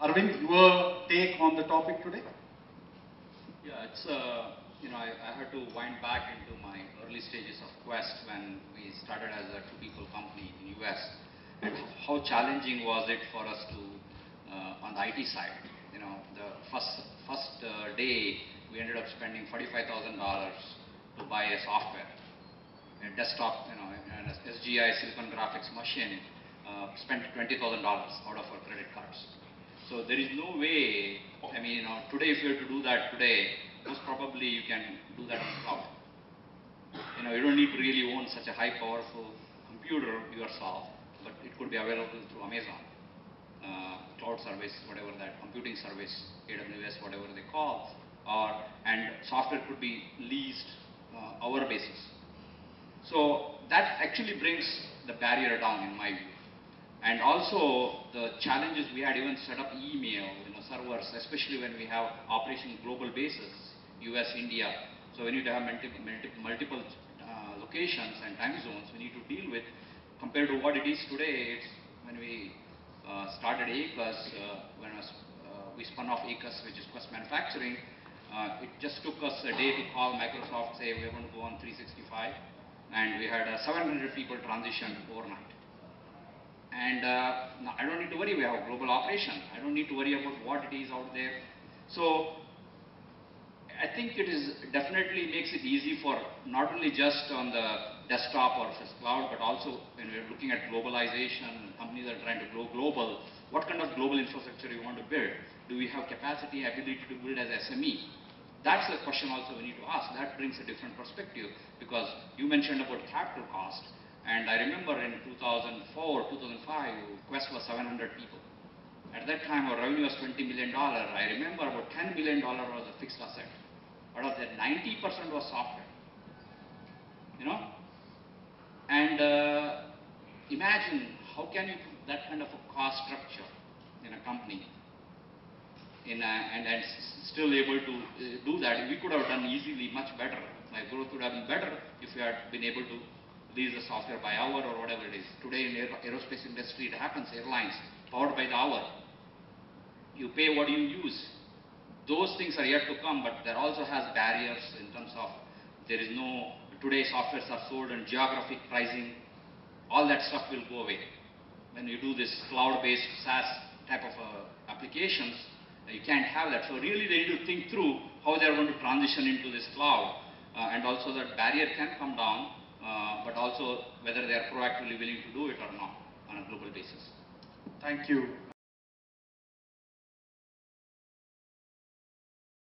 Aravind, your take on the topic today? Yeah, it's I had to wind back into my early stages of Quest when we started as a two-people company in US, and how challenging was it for us to on the IT side. The first day we ended up spending $45,000 to buy a software, a desktop, an SGI Silicon Graphics machine. Spent $20,000 out of our credit cards. So there is no way. Today if you were to do that today, most probably you can do that on the cloud. You don't need to really own such a high powerful computer yourself, but it could be available through Amazon, cloud service, whatever that computing service, AWS, whatever they call, and software could be leased hour basis. So that actually brings the barrier down in my view. And also the challenges we had even set up email, servers, especially when we have operation global basis, US, India. So we need to have multiple locations and time zones we need to deal with compared to what it is today. It's when we started Aequs, we spun off Aequs, which is Quest Manufacturing. It just took us a day to call Microsoft, say we're going to go on 365, and we had 700 people transition overnight. And now I don't need to worry, we have a global operation. I don't need to worry about what it is out there. So I think it is definitely makes it easy for not only just on the desktop or just cloud, but also when we're looking at globalization, companies are trying to grow global, what kind of global infrastructure you want to build? Do we have capacity, ability to build as SME? That's the question also we need to ask. That brings a different perspective, because you mentioned about capital cost. And I remember in 2004, 2005, Quest was 700 people. At that time, our revenue was $20 million. I remember about $10 million was a fixed asset. Out of that, 90% was software. And imagine how can you put that kind of a cost structure in a company, and still able to do that. We could have done easily much better. My growth would have been better if we had been able to lease the software by hour or whatever it is. Today in aerospace industry, it happens, airlines, powered by the hour. You pay what you use. Those things are yet to come, but there also has barriers in terms of there is no, today softwares are sold on geographic pricing. All that stuff will go away. When you do this cloud-based SaaS type of applications, you can't have that. So really they need to think through how they're going to transition into this cloud, and also that barrier can come down. But also whether they are proactively willing to do it or not on a global basis. Thank you.